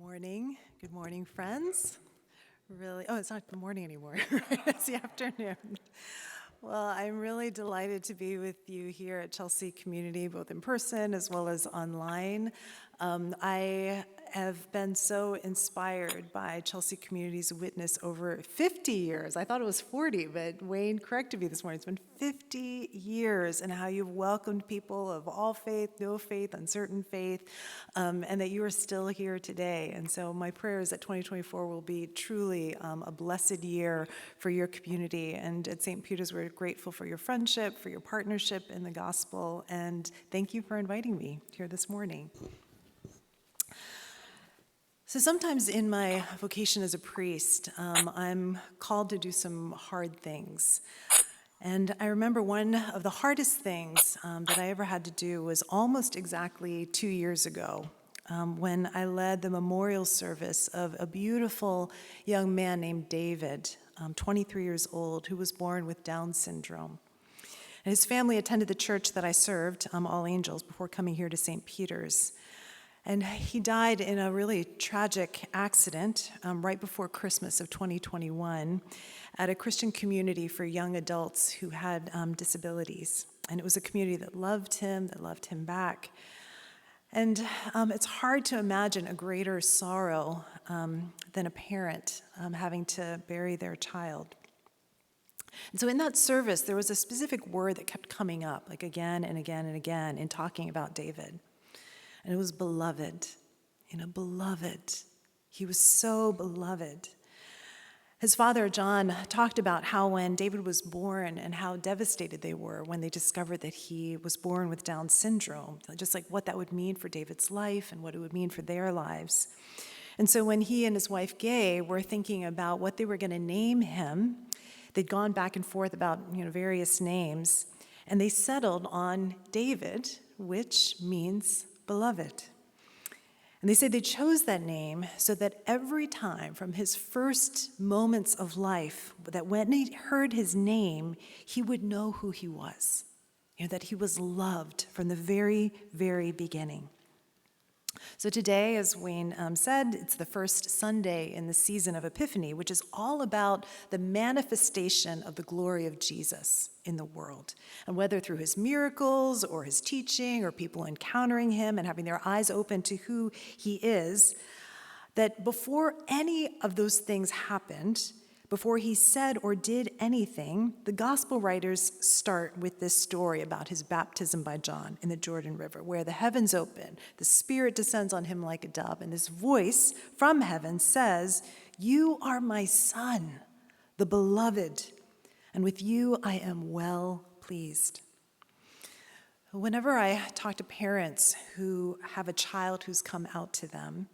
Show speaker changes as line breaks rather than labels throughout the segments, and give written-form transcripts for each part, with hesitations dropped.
Morning. Good morning, friends. It's not the morning anymore, right? It's the afternoon. Well, I'm really delighted to be with you here at Chelsea Community, both in person as well as online. I have been so inspired by Chelsea Community's witness over 50 years. I thought it was 40, but Wayne corrected me this morning. It's been 50 years, and how you've welcomed people of all faith, no faith, uncertain faith, and that you are still here today. And so my prayer is that 2024 will be truly a blessed year for your community. And at St. Peter's, we're grateful for your friendship, for your partnership in the gospel, and thank you for inviting me here this morning. So sometimes in my vocation as a priest, I'm called to do some hard things. And I remember one of the hardest things that I ever had to do was almost exactly 2 years ago, when I led the memorial service of a beautiful young man named David, 23 years old, who was born with Down syndrome. And his family attended the church that I served, All Angels, before coming here to St. Peter's. And he died in a really tragic accident right before Christmas of 2021 at a Christian community for young adults who had disabilities. And it was a community that loved him back. And it's hard to imagine a greater sorrow than a parent having to bury their child. And so in that service, there was a specific word that kept coming up, like again and again and again, in talking about David. And it was beloved, beloved. He was so beloved. His father, John, talked about how when David was born and how devastated they were when they discovered that he was born with Down syndrome, just like what that would mean for David's life and what it would mean for their lives. And so when he and his wife, Gay, were thinking about what they were going to name him, they'd gone back and forth about various names, and they settled on David, which means beloved. And they say they chose that name so that every time from his first moments of life, that when he heard his name, he would know who he was, that he was loved from the very, very beginning. So today, as Wayne said, it's the first Sunday in the season of Epiphany, which is all about the manifestation of the glory of Jesus in the world. And whether through his miracles or his teaching or people encountering him and having their eyes open to who he is, that before any of those things happened, before he said or did anything, the gospel writers start with this story about his baptism by John in the Jordan River, where the heavens open, the Spirit descends on him like a dove, and this voice from heaven says, "You are my Son, the beloved, and with you I am well pleased." Whenever I talk to parents who have a child who's come out to them,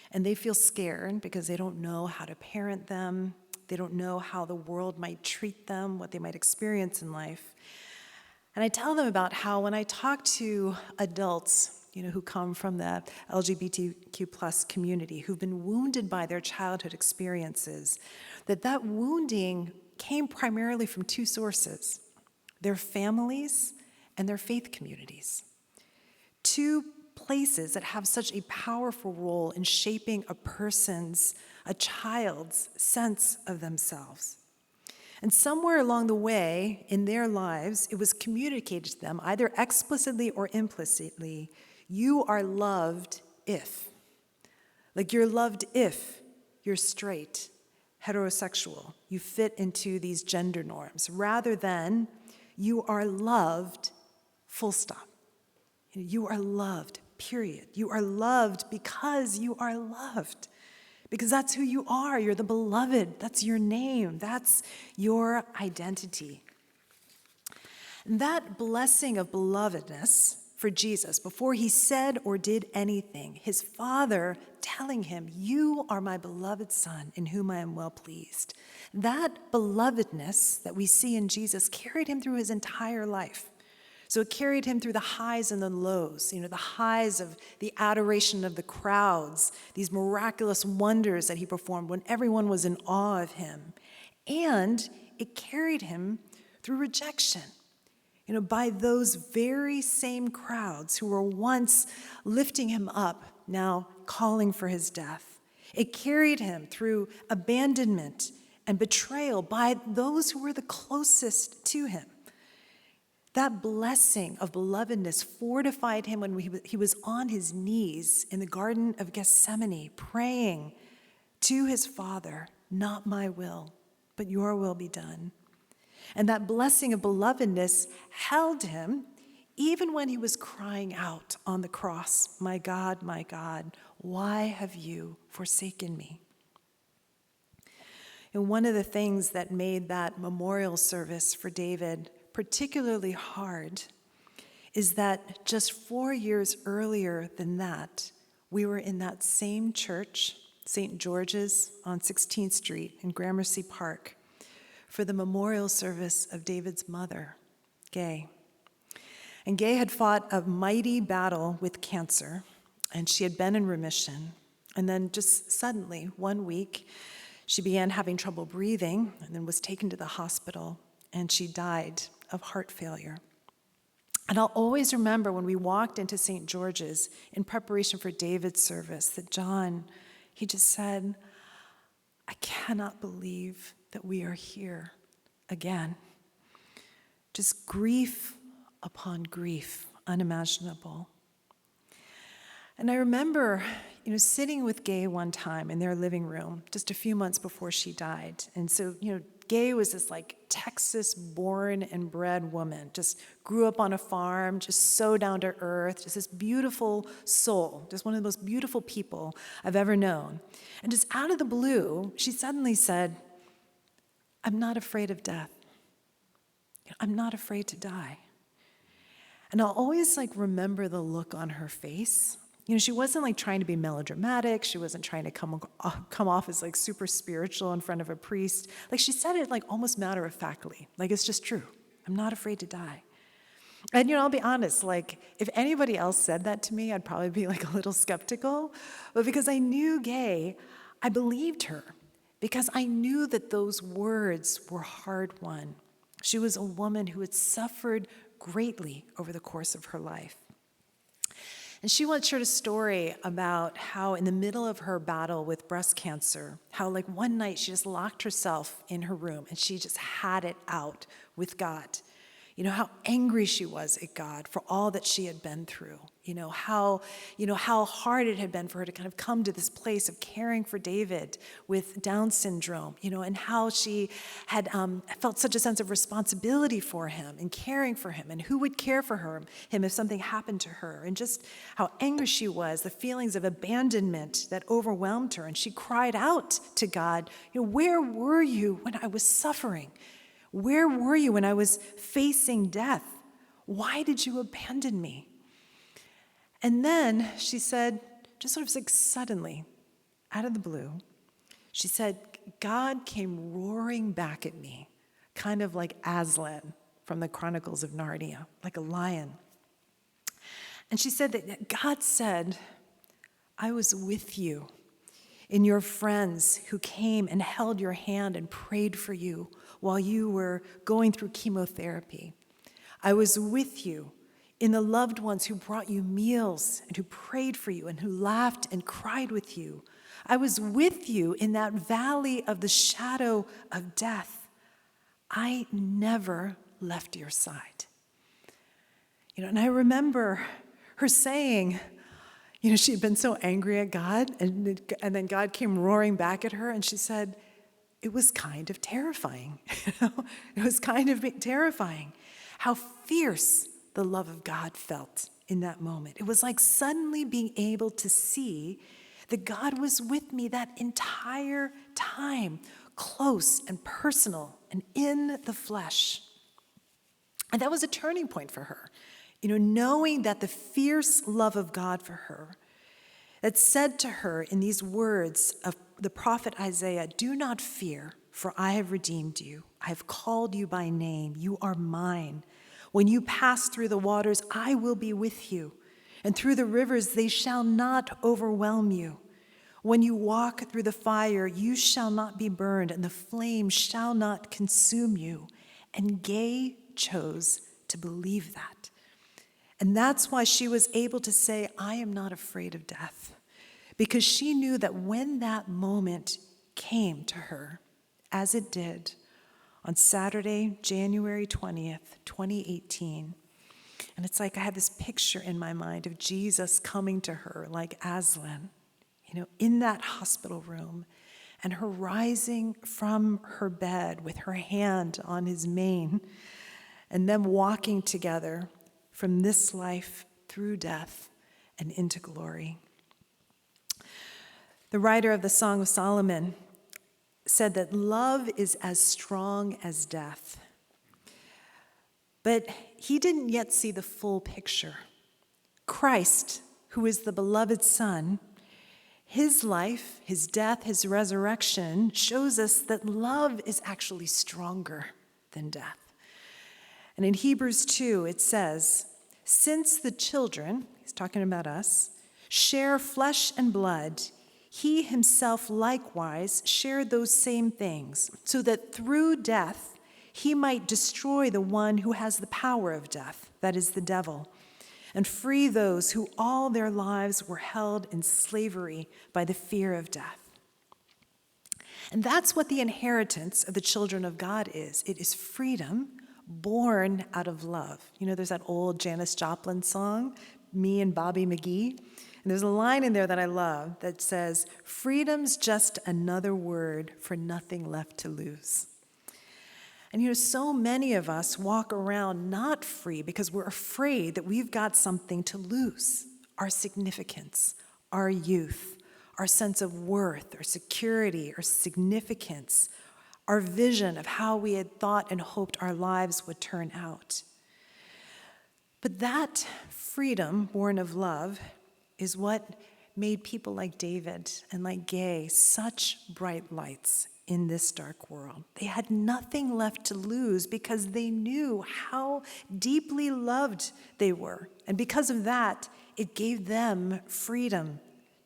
and they feel scared because they don't know how to parent them, they don't know how the world might treat them, what they might experience in life. And I tell them about how when I talk to adults, who come from the LGBTQ plus community, who've been wounded by their childhood experiences, that wounding came primarily from two sources: their families and their faith communities. Two places that have such a powerful role in shaping a child's sense of themselves. And somewhere along the way in their lives, it was communicated to them, either explicitly or implicitly, you are loved if. Like you're loved if you're straight, heterosexual, you fit into these gender norms, rather than you are loved, full stop. You are loved, period. You are loved because you are loved. Because that's who you are. You're the beloved. That's your name. That's your identity. And that blessing of belovedness for Jesus, before he said or did anything, his Father telling him, "You are my beloved Son, in whom I am well pleased." That belovedness that we see in Jesus carried him through his entire life. So it carried him through the highs and the lows, the highs of the adoration of the crowds, these miraculous wonders that he performed when everyone was in awe of him. And it carried him through rejection, by those very same crowds who were once lifting him up now calling for his death. It carried him through abandonment and betrayal by those who were the closest to him. That blessing of belovedness fortified him when he was on his knees in the Garden of Gethsemane, praying to his Father, "Not my will, but your will be done." And that blessing of belovedness held him even when he was crying out on the cross, my God, why have you forsaken me?" And one of the things that made that memorial service for David particularly hard is that just 4 years earlier than that, we were in that same church, St. George's on 16th Street in Gramercy Park, for the memorial service of David's mother, Gay. And Gay had fought a mighty battle with cancer, and she had been in remission. And then just suddenly, one week, she began having trouble breathing and then was taken to the hospital, and she died of heart failure. And I'll always remember when we walked into St. George's in preparation for David's service that John, he just said, "I cannot believe that we are here again." Just grief upon grief, unimaginable. And I remember, sitting with Gay one time in their living room just a few months before she died. And so, Gay was this Texas-born and bred woman, just grew up on a farm, just so down to earth, just this beautiful soul, just one of the most beautiful people I've ever known. And just out of the blue, she suddenly said, "I'm not afraid of death. I'm not afraid to die." And I'll always remember the look on her face. She wasn't trying to be melodramatic. She wasn't trying to come off as super spiritual in front of a priest. She said it almost matter-of-factly, it's just true. "I'm not afraid to die." And I'll be honest, if anybody else said that to me, I'd probably be a little skeptical. But because I knew Gay, I believed her because I knew that those words were hard-won. She was a woman who had suffered greatly over the course of her life. And she once shared a story about how in the middle of her battle with breast cancer, how one night she just locked herself in her room and she just had it out with God. How angry she was at God for all that she had been through. How hard it had been for her to kind of come to this place of caring for David with Down syndrome, and how she had felt such a sense of responsibility for him and caring for him and who would care for him if something happened to her, and just how angry she was, the feelings of abandonment that overwhelmed her. And she cried out to God, "Where were you when I was suffering? Where were you when I was facing death? Why did you abandon me?" And then she said, just sort of suddenly, out of the blue, she said, "God came roaring back at me, kind of like Aslan from the Chronicles of Narnia, like a lion." And she said that God said, "I was with you in your friends who came and held your hand and prayed for you while you were going through chemotherapy. I was with you in the loved ones who brought you meals and who prayed for you and who laughed and cried with you. I was with you in that valley of the shadow of death. I never left your side." And I remember her saying, she had been so angry at God, and then God came roaring back at her, and she said, "It was kind of terrifying." It was kind of terrifying how fierce the love of God felt in that moment. It was like suddenly being able to see that God was with me that entire time, close and personal and in the flesh. And that was a turning point for her, knowing that the fierce love of God for her that said to her in these words of the prophet Isaiah, "Do not fear, for I have redeemed you. I have called you by name. You are mine. When you pass through the waters, I will be with you. And through the rivers, they shall not overwhelm you. When you walk through the fire, you shall not be burned, and the flame shall not consume you." And Gay chose to believe that. And that's why she was able to say, "I am not afraid of death. because she knew that when that moment came to her, as it did on Saturday, January 20th, 2018, and it's like I had this picture in my mind of Jesus coming to her like Aslan, in that hospital room, and her rising from her bed with her hand on his mane, and them walking together from this life through death and into glory. The writer of the Song of Solomon said that love is as strong as death. But he didn't yet see the full picture. Christ, who is the beloved Son, his life, his death, his resurrection shows us that love is actually stronger than death. And in Hebrews 2, it says, since the children, he's talking about us, share flesh and blood, he himself likewise shared those same things, so that through death he might destroy the one who has the power of death, that is the devil, and free those who all their lives were held in slavery by the fear of death. And that's what the inheritance of the children of God is. It is freedom born out of love. There's that old Janis Joplin song, Me and Bobby McGee. And there's a line in there that I love that says, freedom's just another word for nothing left to lose. And so many of us walk around not free because we're afraid that we've got something to lose. Our significance, our youth, our sense of worth, our security, our significance, our vision of how we had thought and hoped our lives would turn out. But that freedom born of love is what made people like David and like Gay such bright lights in this dark world. They had nothing left to lose because they knew how deeply loved they were. And because of that, it gave them freedom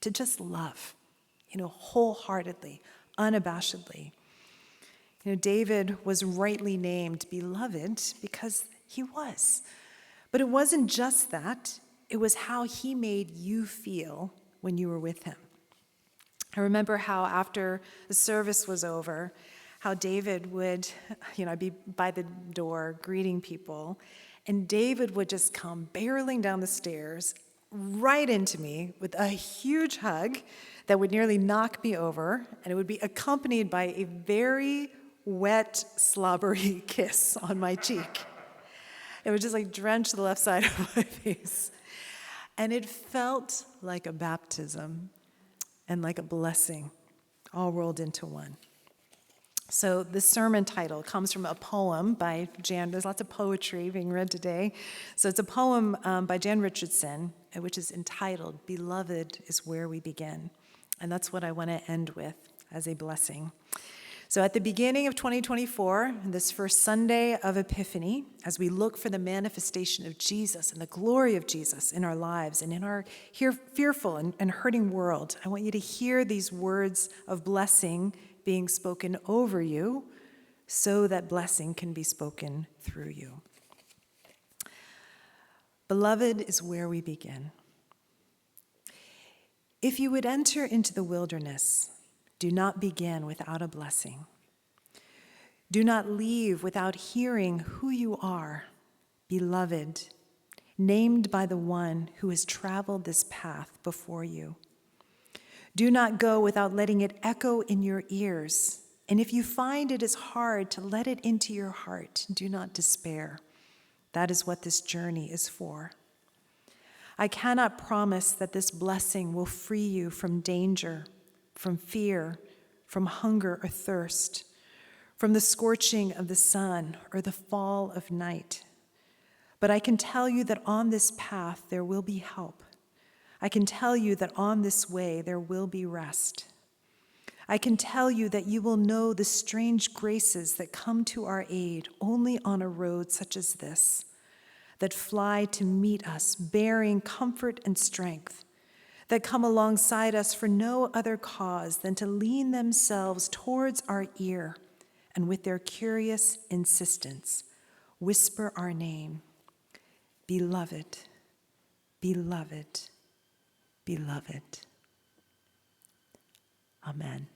to just love, wholeheartedly, unabashedly. David was rightly named beloved because he was. But it wasn't just that. It was how he made you feel when you were with him. I remember how after the service was over, how David would, I'd be by the door greeting people, and David would just come barreling down the stairs right into me with a huge hug that would nearly knock me over, and it would be accompanied by a very wet, slobbery kiss on my cheek. It would just drench the left side of my face. And it felt like a baptism and like a blessing, all rolled into one. So the sermon title comes from a poem by Jan. There's lots of poetry being read today. So it's a poem by Jan Richardson, which is entitled, Beloved is Where We Begin. And that's what I want to end with as a blessing. So at the beginning of 2024, this first Sunday of Epiphany, as we look for the manifestation of Jesus and the glory of Jesus in our lives and in our fearful and hurting world, I want you to hear these words of blessing being spoken over you so that blessing can be spoken through you. Beloved is where we begin. If you would enter into the wilderness, do not begin without a blessing. Do not leave without hearing who you are, beloved, named by the one who has traveled this path before you. Do not go without letting it echo in your ears. And if you find it is hard to let it into your heart, do not despair. That is what this journey is for. I cannot promise that this blessing will free you from danger, from fear, from hunger or thirst, from the scorching of the sun or the fall of night. But I can tell you that on this path there will be help. I can tell you that on this way there will be rest. I can tell you that you will know the strange graces that come to our aid only on a road such as this, that fly to meet us, bearing comfort and strength, that come alongside us for no other cause than to lean themselves towards our ear and with their curious insistence, whisper our name, beloved, beloved, beloved.
Amen.